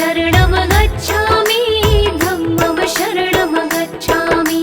शरणं गच्छामि धम्मं शरणं गच्छामि।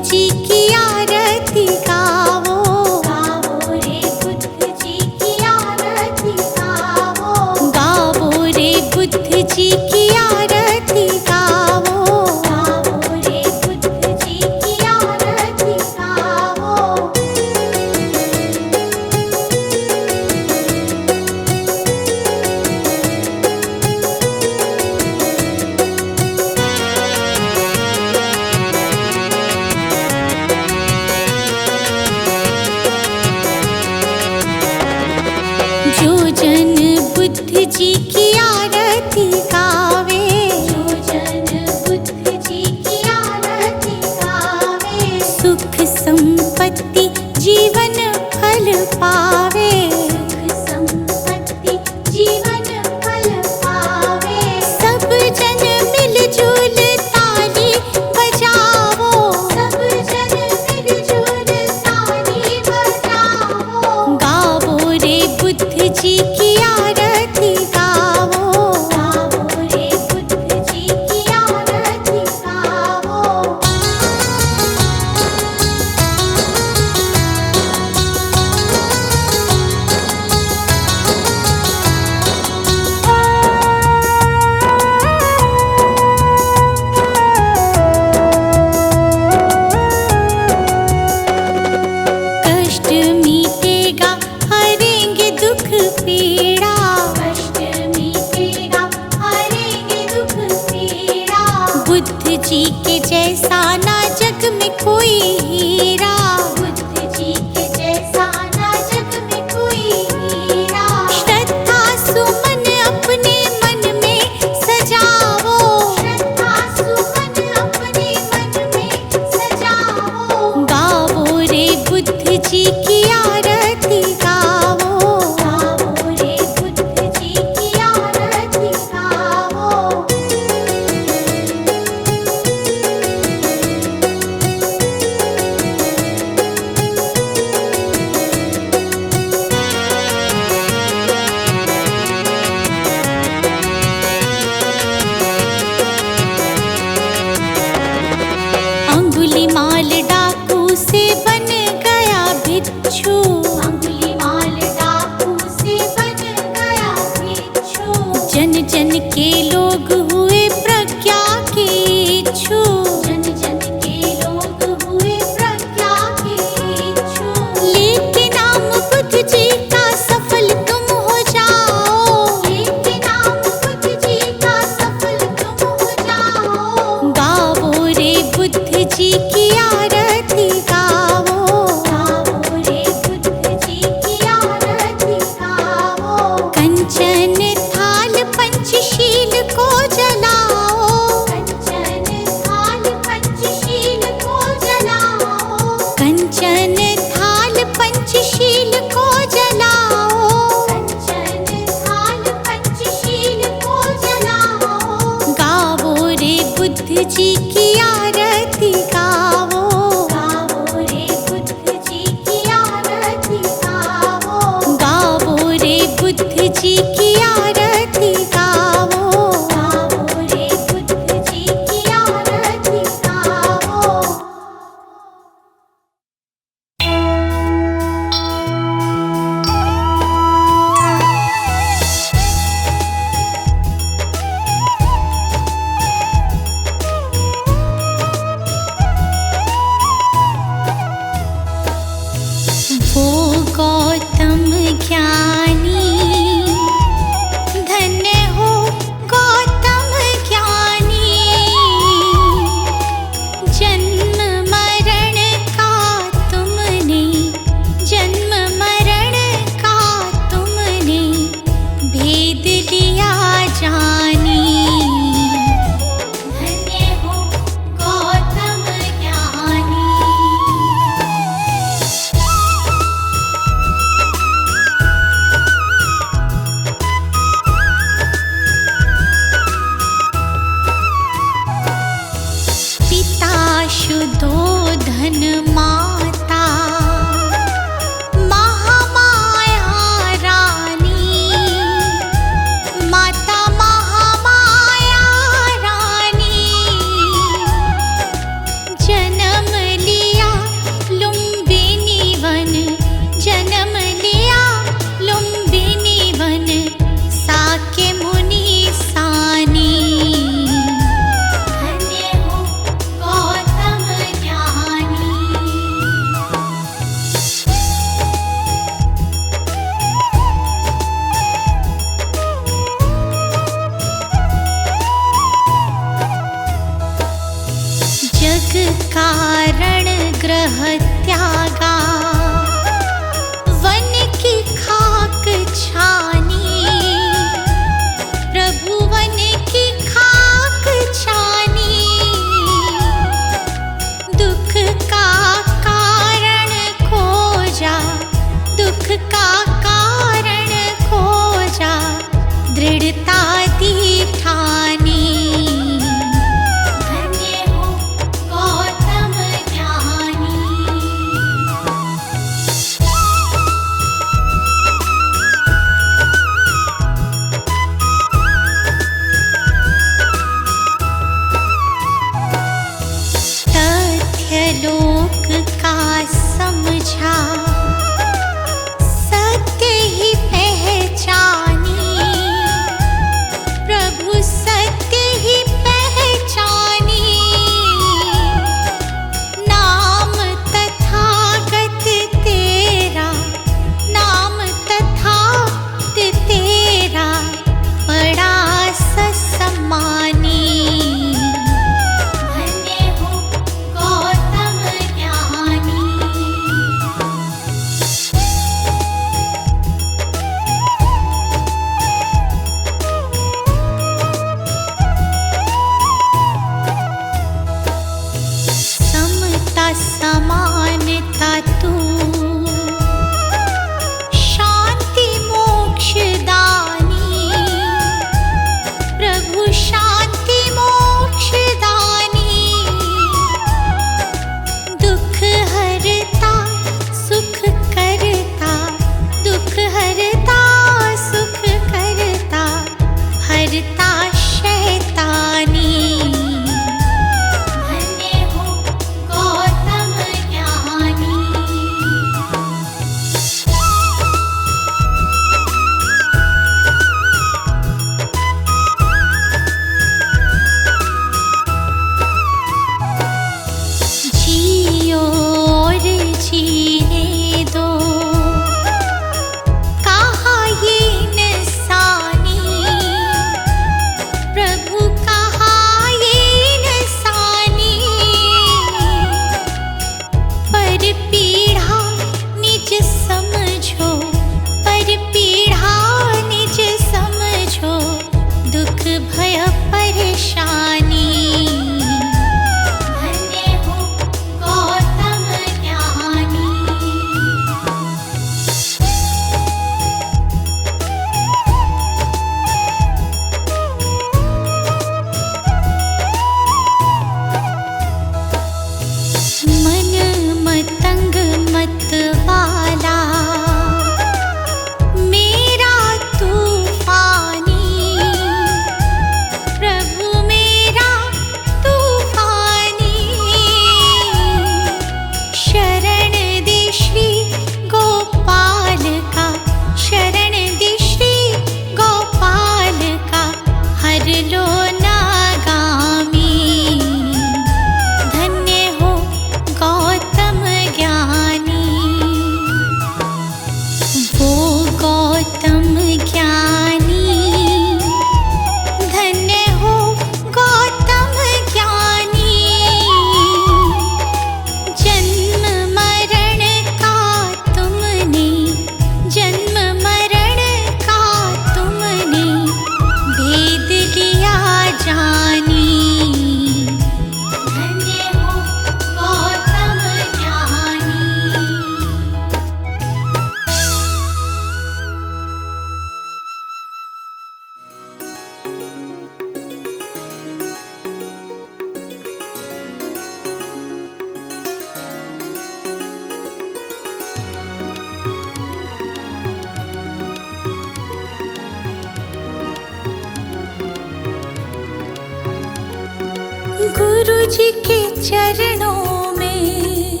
जी के चरणों में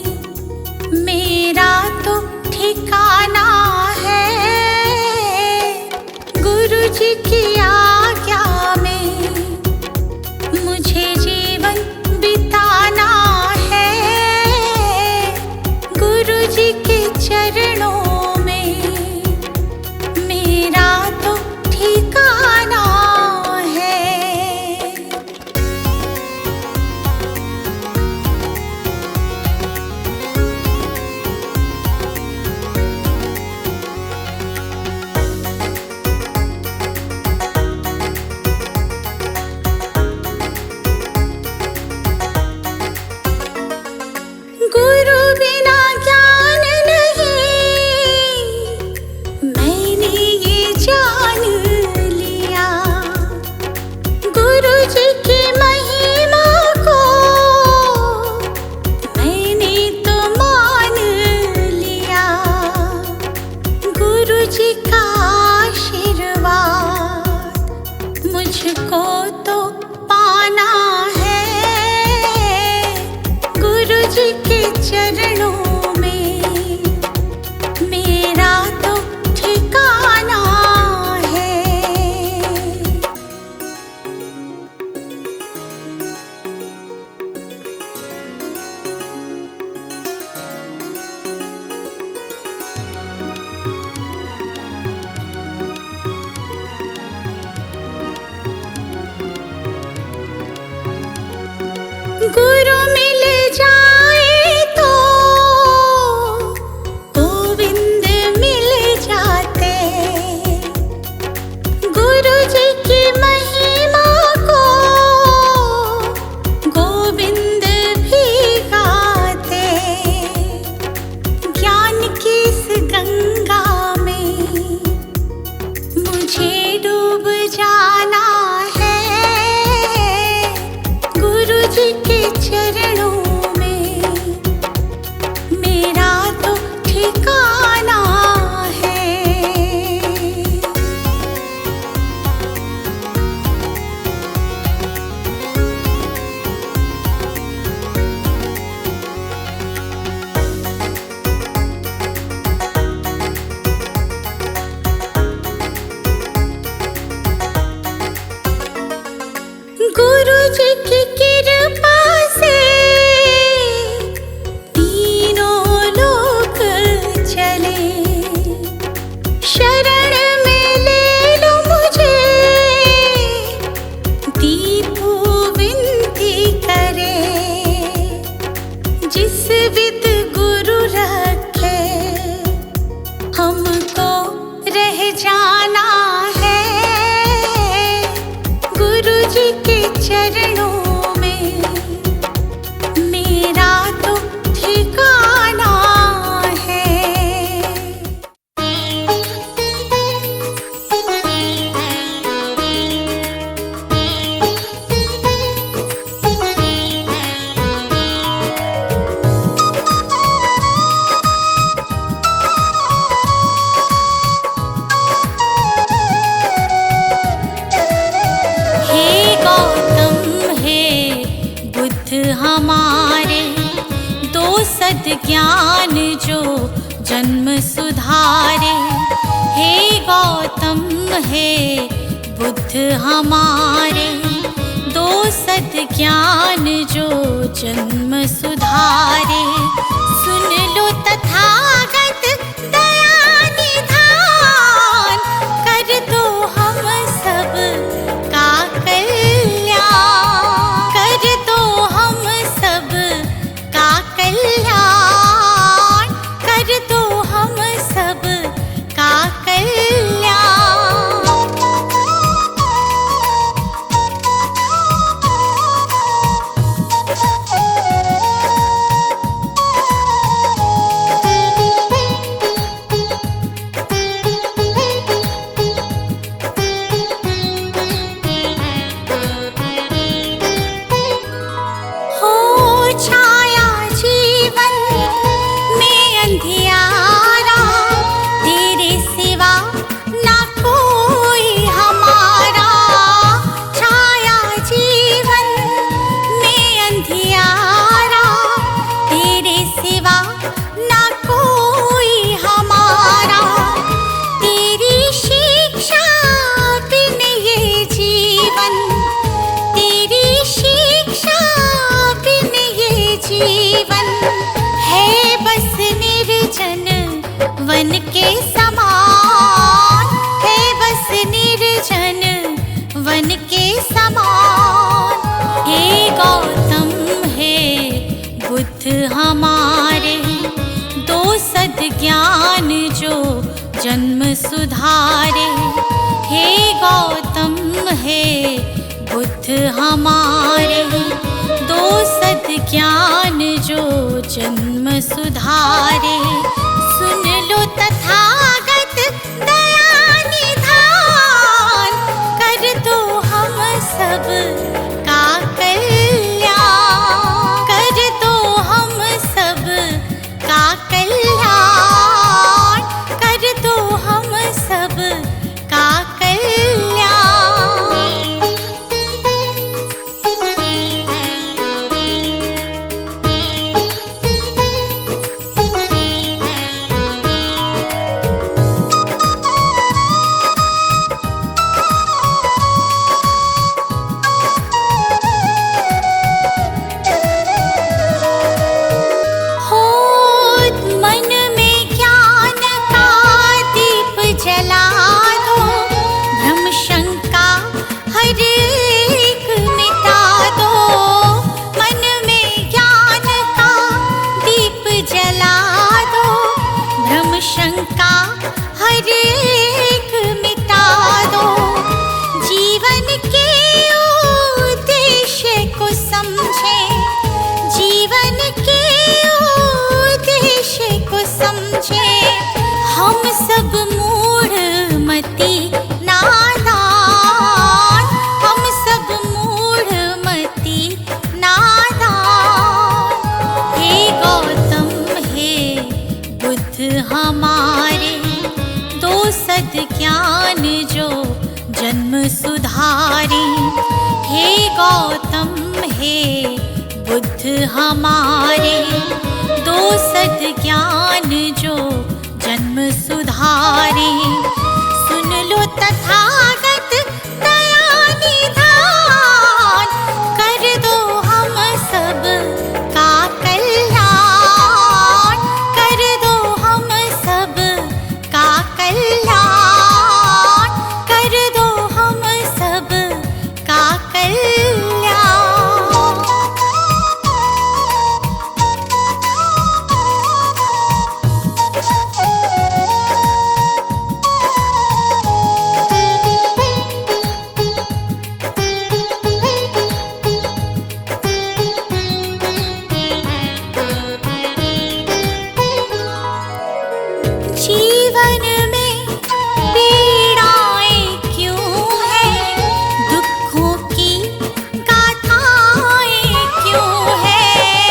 मेरा तो ठिकाना है। गुरु जी की आज्ञा में मुझे जीवन बिताना है। गुरु जी के चरणों में मेरा तो ठिकाना है। गुरु बिना ज्ञान नहीं, मैंने ये जान लिया। गुरु जी की महिमा को मैंने तो मान लिया। गुरु जी का आशीर्वाद मुझको तो पाना है। गुरु जी के चरणों में मेरा तो ठिकाना है। गुरु मिल जाए तो गोविंद मिल जाते। गुरु जी की महिमा को गोविंद भी गाते। ज्ञान की इस गंगा में मुझे डूब जाना है। गुरु जी के चरणों में मेरा तो ठिकाना है। गुरु जी की कृपा से तीनों लोक चले। शरण में ले लो मुझे, दीपू विनती करे। जिस विद गुरु रखे हमको रह जाना है। गुरु जी के चरणों में मेरा तो ठिकाना है। हे गौतम हे बुद्ध हमारे, दो सद्ज्ञान जो जन्म सुधारे। हे गौतम हे बुद्ध हमारे, दो सद्ज्ञान जो जन्म सुधारे। सुन लो तथागत दया निधान, कर दो हम सब का कल्याण। कर दो हम सब का कल्याण। कर दो हम सब का कल्याण। है बुद्ध हमारे, दो सद ज्ञान जो जन्म सुधारे। सुन लो तथागत दया निधान, कर दो हम सब का कल्याण, कर दो हम सब का कल्याण, कर दो हम सब का कल्याण। शंका हर एक मिटा दो, जीवन के उद्देश्य को समझे, जीवन के उद्देश्य को समझे। हम सब मूढ़ मति नादान, हम सब मूढ़ मति नादान। हे गौतम हे बुद्ध हमारे, दो सद ज्ञान जो जन्म सुधारे। हे गौतम हे बुद्ध हमारे, दो सद ज्ञान जो जन्म सुधारे। सुन लो तथागत दया निधान, कर दो हम सब का कल्याण, कर दो हम सब का कल्याण, कर दो हम सब का कल्याण। जीवन में पीड़ाएं क्यों हैं, दुखों की गाथाएं क्यों हैं।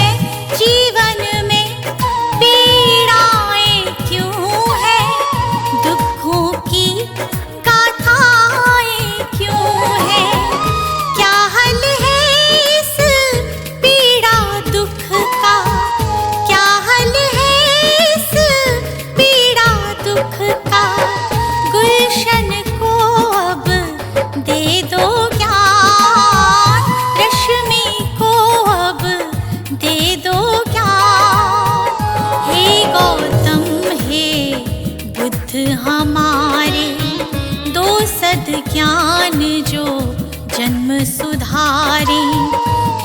जीवन में पीड़ाएं क्यों हैं, दुखों की गाथाएं क्यों हैं। क्या हल है इस पीड़ा दुख का, क्या हल है इस पीड़ा दुख का। गुलशन को अब दे दो ज्ञान, रश्मि को अब दे दो ज्ञान। हे गौतम हे बुद्ध हमारे, दो सद ज्ञान जो जन्म सुधारे।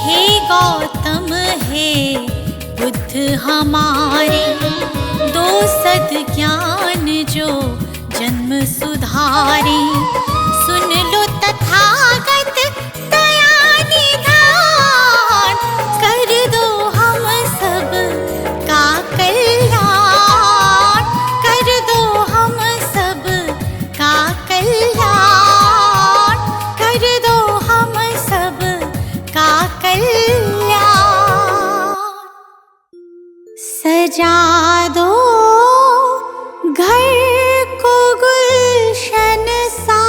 हे गौतम हे बुद्ध हमारे, दो सद ज्ञान जो जन्म सुधारे। सुन लो तथागत दया निधान, कर दो हम सब का कल्याण, कर दो हम सब का कल्याण, कर दो हम सब का कल्याण। सजा दो घर को गुलशन सा,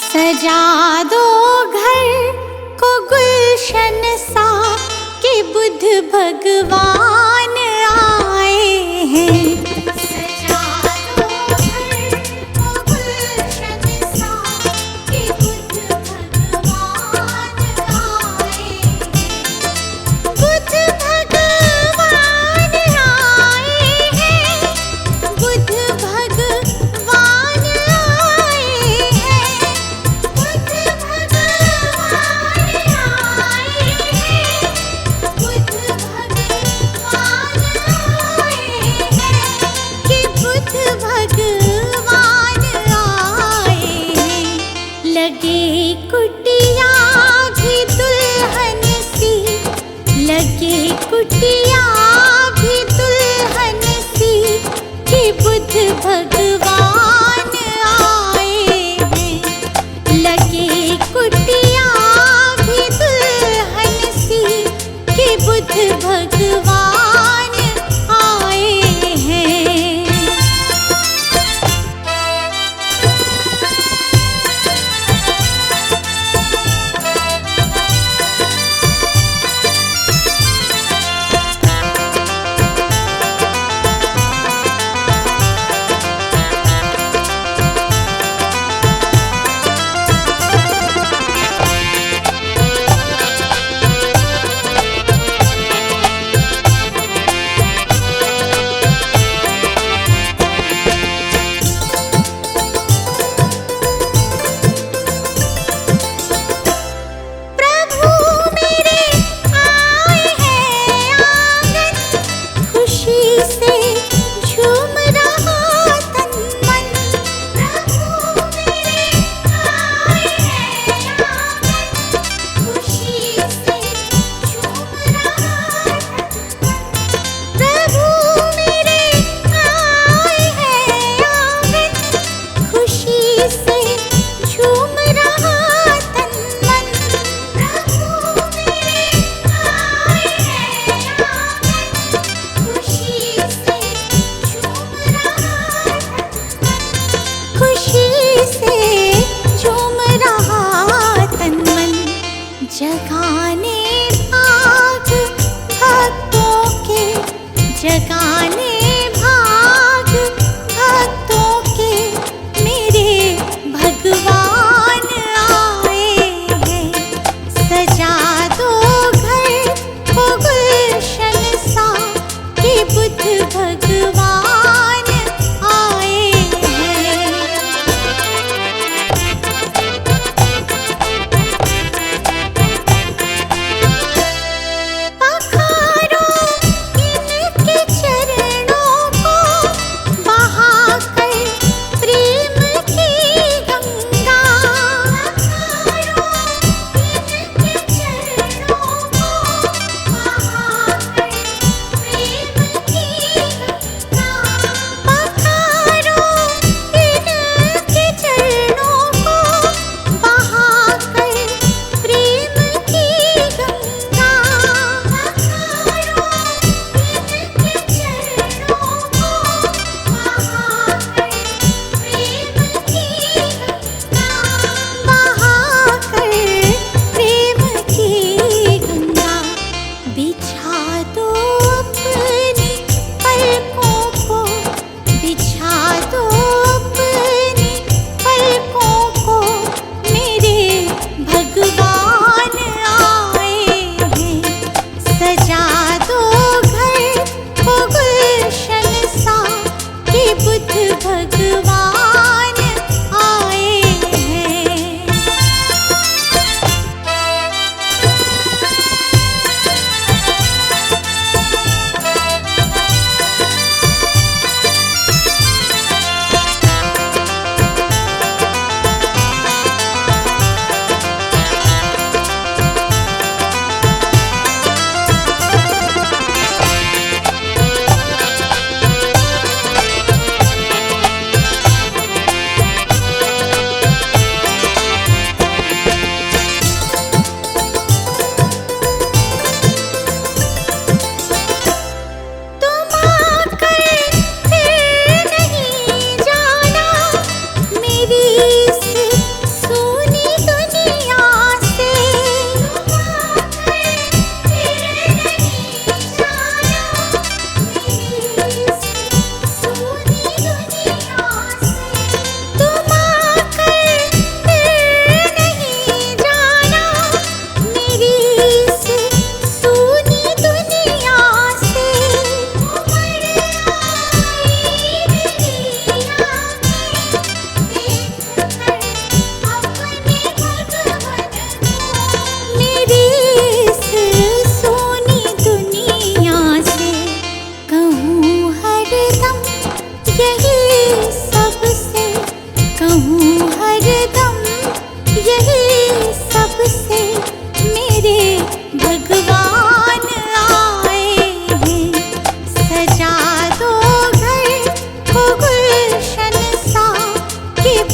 सजा दो घर को गुलशन सा, कि बुद्ध भगवान आए हैं। सजा दो घर को गुलशन सा, कि बुद्ध भगवान आए हैं। बुद्ध भगवान आए हैं, बुद्ध भगवान आए हैं, बुद्ध भगवान आए हैं, बुद्ध भगवान आए हैं।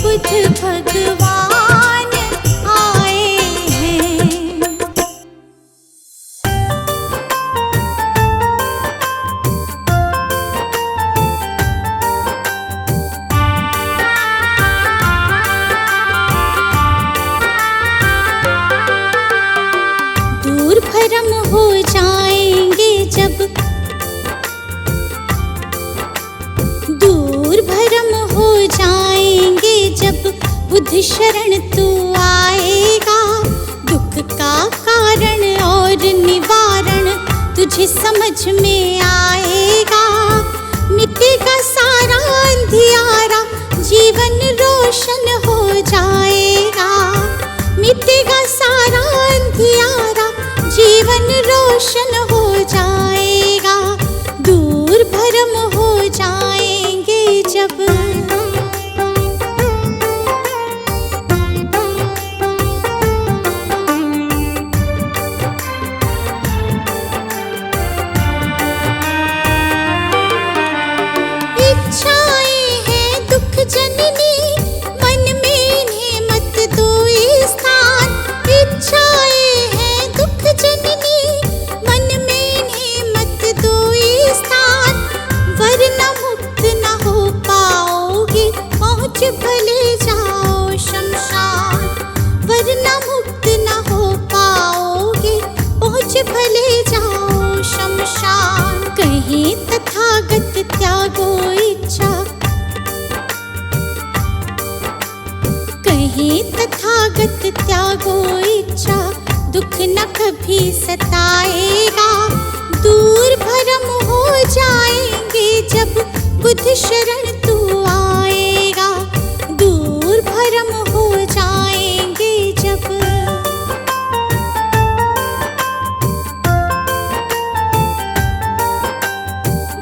बुद्ध भगवान आए हैं। दूर भरम हो जाएंगे जब, दूर भरम हो जाएंगे जब बुद्ध शरण तू आएगा। दुख का कारण और निवारण तुझे समझ में आएगा। मिटेगा सारा अंधियारा, जीवन रोशन हो जाएगा। मिटेगा सारा अंधियारा, जीवन रोशन हो जाएगा। दूर भरम हो जाएंगे जब। इच्छाएं हैं दुख जननी, मन में इन्हें मत दो स्थान। इच्छाएं हैं दुख जननी, मन में इन्हें मत दो स्थान। वरना मुक्त न हो पाओगे, पहुँच भले जाओ शमशान। वरना मुक्त न हो पाओगे, पहुँच भले जाओ शमशान। कहीं तथागत त्यागो इच्छा, कहीं तथागत त्यागो इच्छा। दुख न कभी सताएगा। दूर भरम हो जाएंगे जब बुद्ध शरण तू आएगा। दूर भरम हो जाएंगे जब।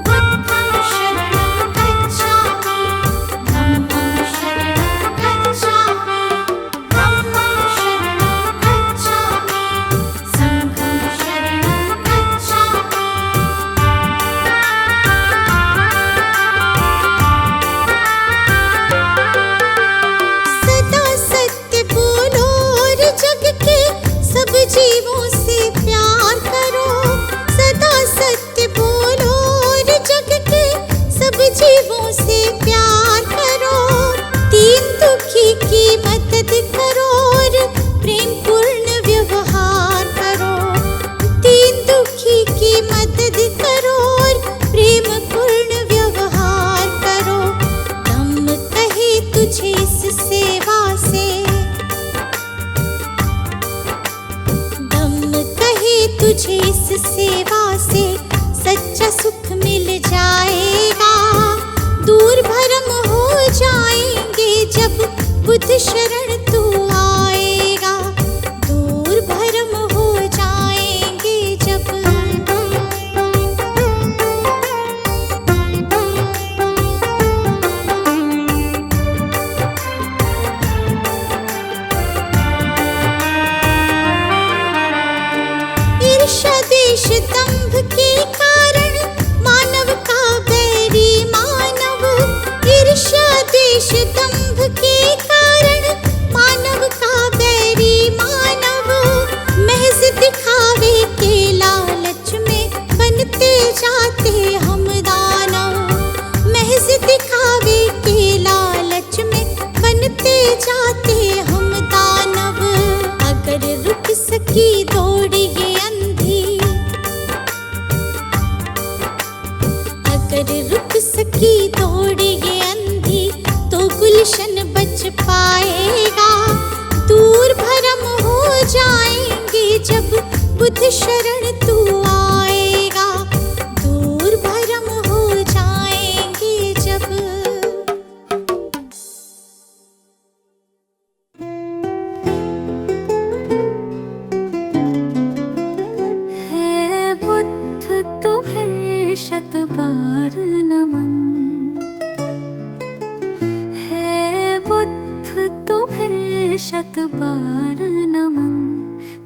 बुद्धं शरणं गच्छामि, धम्मं शरणं गच्छामि, धम्मं शरणं गच्छामि, संघं शरणं गच्छामि। सदा सत्य बोलो और जग के सब जीवों से प्यार करो। सदा सत्य बोलो और जग के सब जीवों से प्यार करो। दीन दुखी की मदद करो और प्रेम पूर्ण व्यवहार करो। दीन दुखी की मदद करो और प्रेम पूर्ण व्यवहार करो। दम कहे तुझे इस सेवा से, दम कहे तुझे इस सेवा से सच्चा सुख मिल जाएगा। दूर भरम हो जाएंगे जब बुद्ध शरण तू आएगा। दूर भरम हो जाएंगे जब। ईर्ष्या द्वेष दंभ के कारण मानव का बैरी मानव। ईर्ष्या द्वेष दंभ के कारण मानव का बैरी मानव। महज दिखावे के लालच में बनते जाते हम दानव। महज दिखावे के लालच में बनते जाते हम दानव। अगर रुक सकी दौड़ ये अंधी, अगर रुक सकी दौड़ ये अंधी, तो गुलशन बच पाएगा। दूर भरम हो जाएंगे जब बुद्ध शरण तू आएगा। दूर भरम हो जाएंगे जब। है बुद्ध तुम्हें शत बार नमन। है बुद्ध तुम्हें शत बार नमन।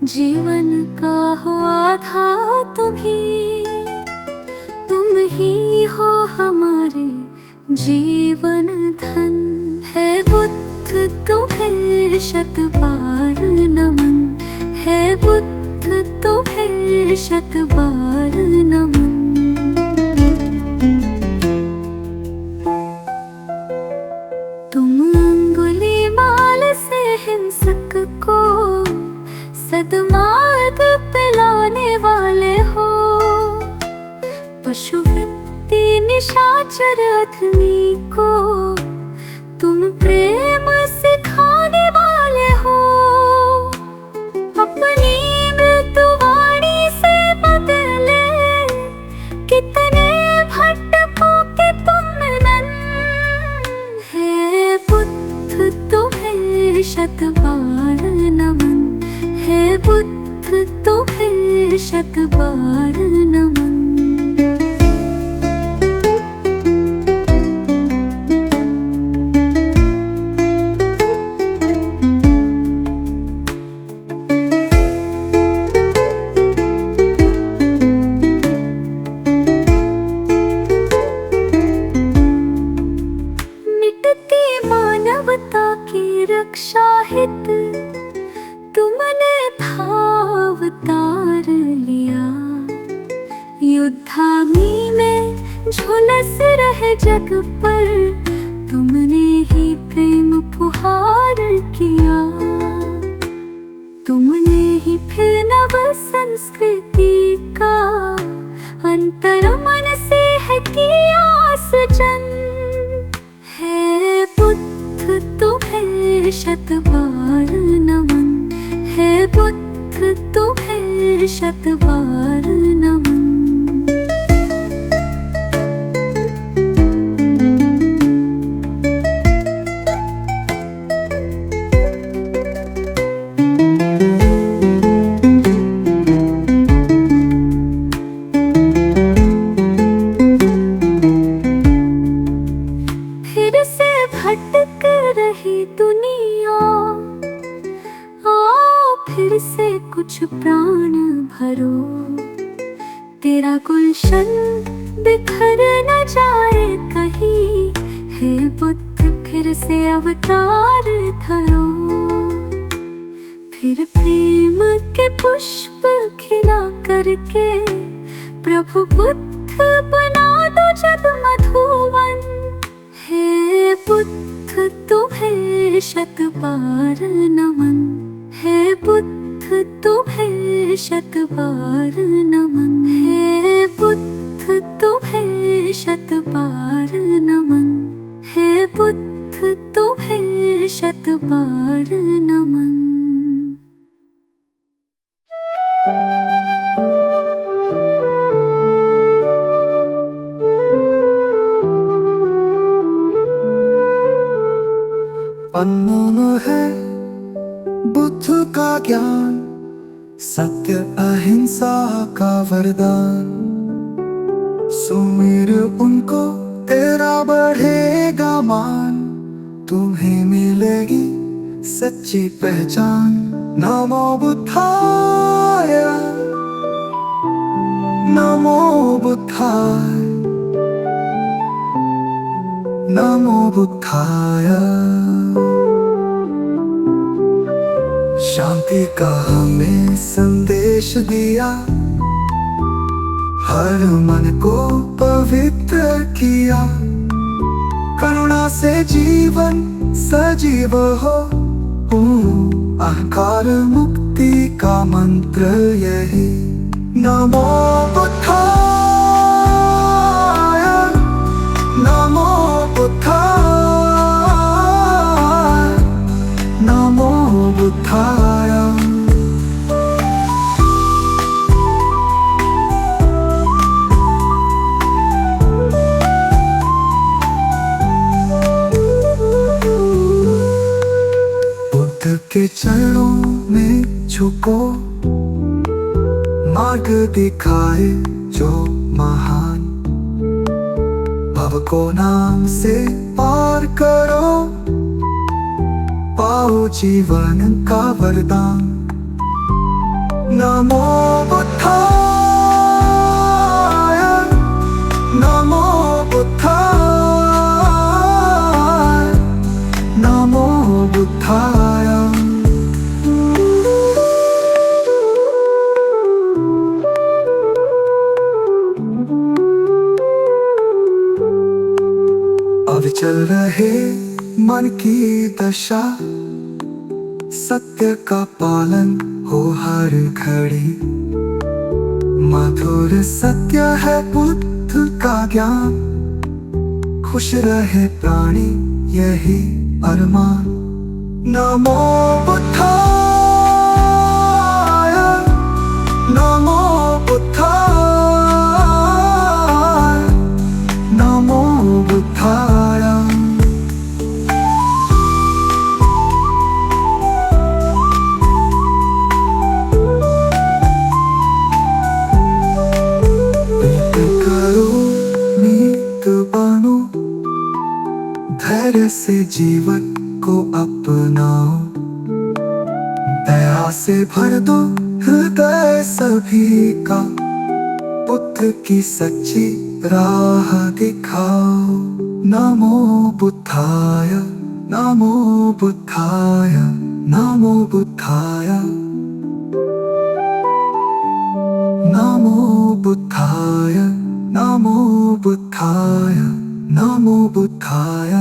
जीवन का हो आधार तुम ही हो हमारे जीवन धन। है बुद्ध शत बार नमन, है बुद्ध तुम्हें शत बार नमन। तुम अंगुलीमाल से हिंसक को सद्मार्ग पिलाने वाले हो। पशुवृत्ति निशाचर अधमी को तुम प्रेम सिखाने वाले हो। अपनी मृत्युवाणी से बदले कितने भटकों के तुम नन, है बुद्ध तुम्हें शत बार नमन, है बुद्ध तुम्हें शत बार नमन। मानवता की रक्षा हित तुमने अवतार लिया। युद्धाग्नि में झुलस रहे जग पर तुमने ही प्रेम फुहार किया। तुमने ही फिर नव संस्कृति का अंतर मन से है किया सृजन, है बुद्ध तुम्हें शत बार नमन, है बुद्ध तुम्हें शत बार नमन। फिर से भटक रही दुनिया, आओ फिर से कुछ प्राण भरो। तेरा गुलशन बिखर न जाए कहीं, हे बुद्ध फिर से अवतार धरो। फिर प्रेम के पुष्प खिला करके प्रभु बुद्ध बना दो जग मधुवन, हे बुद्ध तुम्हें शत बार नमन, हे बुद्ध तुम्हें शत बार नमन, हे बुद्ध तुम्हें शत बार नमन, हे बुद्ध तुम्हें शत बार नमन। अनमोल है बुद्ध का ज्ञान, सत्य अहिंसा का वरदान। सुमिर उनको तेरा बढ़ेगा मान, तुम्हें मिलेगी सच्ची पहचान। नमो बुद्धाय, नमो बुद्धाय, नमो बुद्धाय। शांति का हमें संदेश दिया, हर मन को पवित्र किया। करुणा से जीवन सजीव हो, अहंकार मुक्ति का मंत्र यही। नमो बुद्धाय, नमो बुद्धाय, नमो बुद्धाय। बुद्ध के चरणों में झुको, मार्ग दिखाए जो महान। भव को नाम से पार करो, पाओ जीवन का वरदान। नमो बुद्धाय, नमो बुद्धाय, नमो बुद्धाय। चल रहे मन की दशा, सत्य का पालन हो हर घड़ी। मधुर सत्य है बुद्ध का ज्ञान, खुश रहे प्राणी यही अरमान। नमो बुद्धाय, नमो बुद्धाय, नमो बुद्धाय। धैर्य से जीवन को अपनाओ, दया से भर दो हृदय सभी का। बुद्ध की सच्ची राह दिखाओ। नमो बुद्धाय, नमो बुद्धाय, नमो बुद्धाय, नमो बुद्धाय, नमो बुद्धाय, नमो बुद्धाय।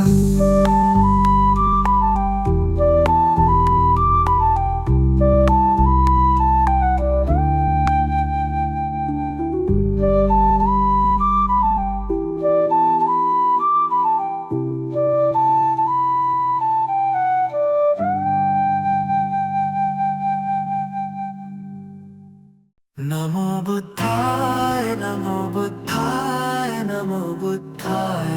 नमो बुद्धाय, नमो बुद्धाय, नमो बुद्धाय,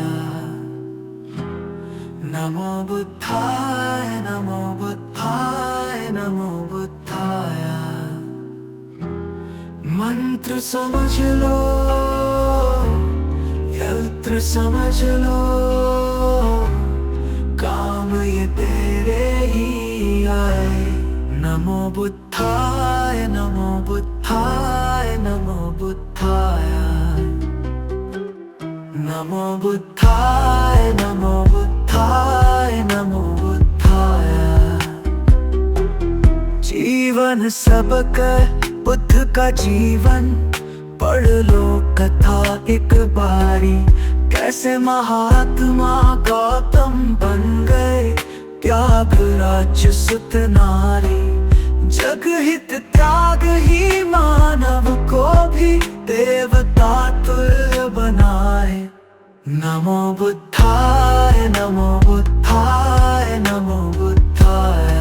नमो बुद्धाय, नमो बुद्धाय, नमो बुद्धाय। मंत्र समझ लो, यंत्र समझ लो, काम ये तेरे ही आए। नमो बुद्धाय, नमो बुद्धाय, नमो बुद्धाय, नमो बुद्धाय, नमो बुद्धाय, नमो बुद्धाय। जीवन सबका बुद्ध का जीवन, पढ़ लो कथा एक बारी। कैसे महात्मा गौतम बन गए, त्याग राज्य सुत नारी। जग हित त्याग ही मानव को भी देवता तुल्य बनाए। नमो बुद्धाय, नमो बुद्धाय, नमो बुद्धाय,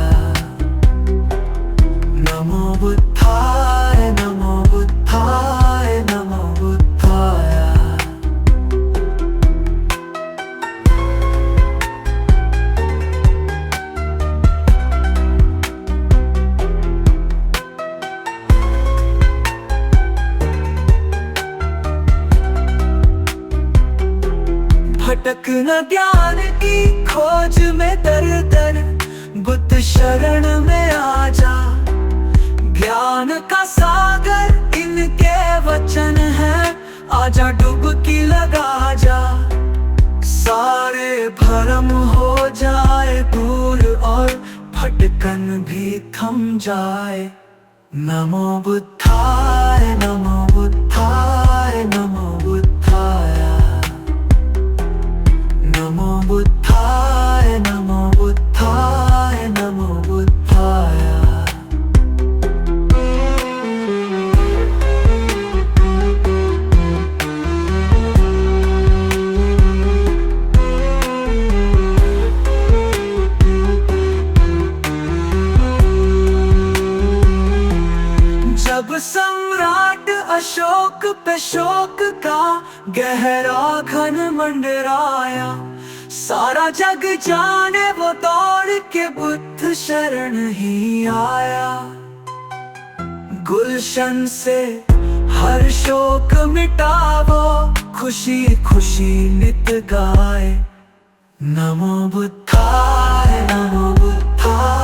नमो बुद्धाय, नमो बुद्धाय, नमो बुद्धाय। भटक न ज्ञान की खोज में दर दर, बुद्ध शरण में आ जा। ज्ञान का सागर इनके वचन है, आजा डुबकी लगा जा। सारे भरम हो जाए दूर और भटकन भी थम जाए। नमो बुद्धाय, नमो बुद्धाय, नमो बुद्धाय, नमो बुद्धाय, नमो बुद्धाय, नमो बुद्धाय। जब सम्राट अशोक पे शोक का गहरा घन मंडराया, सारा जग जाने वो दौड़ के बुद्ध शरण ही आया। गुलशन से हर शोक मिटावो, खुशी खुशी नित गाए। नमो बुद्धाय, नमो बुद्धाय,